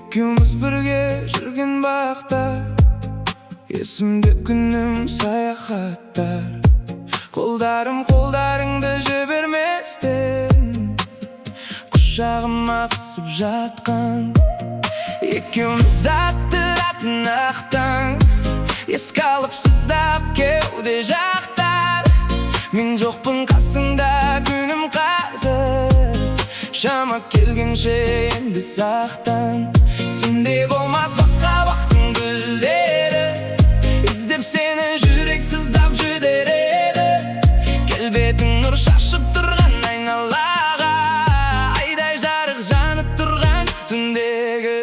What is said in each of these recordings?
Екеуміз бірге жүрген бақтар, есімде күнім саяхаттар. Қолдарыңды жіберместен құшағыма қысып жатқан. Екеуміз аттыратын ақтан, еске алып сыздап кеуде жақтар. Мен жоқпын қасыңда күнім қазір, шама келгенше енді сақтан. Сенде болмас басқа бақтың гүлдері, іздеп сені жүрек сыздап жүдереді. Келбетің нұр шашып тұрған айналаға, айдай жарық жанып тұрған түндегі.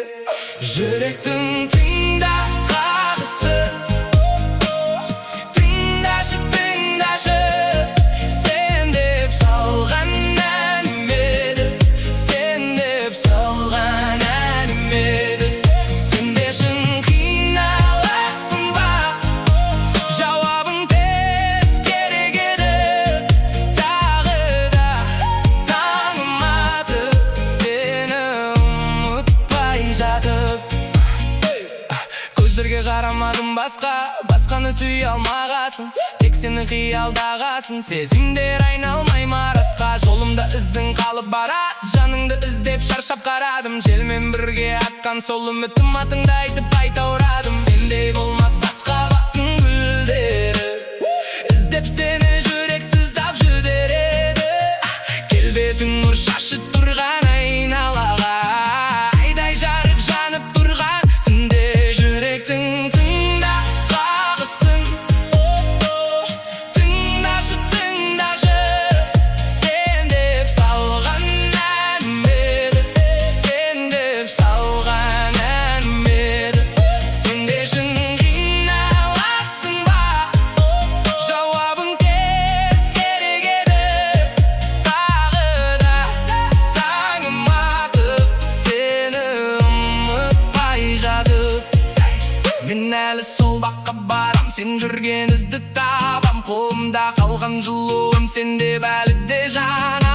Жүректің тыңда қағысы, тыңдашы, сен деп салған әнім еді, сен деп салған әнім еді. Сен де шын қиналасың ба, жауабың тез керек еді. Тағы да таңым атып, сені ұмытпай жатып. Көздерге қарамадым басқаны сүйе алмағасын, тек сені қиялдағасын. Сезімдер айналмай марасқа, жолымда ізің қалып барады. Жаныңды іздеп шаршап қарадым, желмен бірге атқан сол үмітім атыңды айтып айтаурадым. Сендей болмас басқа бақтың гүлдері, іздеп сені жүрек сыздап жүдереді. Келбетің нұр шашып тұрған айналаға, айдай жарық жанып тұрған түнде. Жүректің тыңда қағысын, тыңдашы, сен деп салған әнім еді, сен деп салған әнім еді. Сен де шын қиналасың ба, жауабың тез керек еді. Тағы да таңым атып, сені ұмытпай жатып. Мен әлі сол баққа барам, сен жүрген ізді табам. Қолымда қалған жылуым сенде бәлі де жана.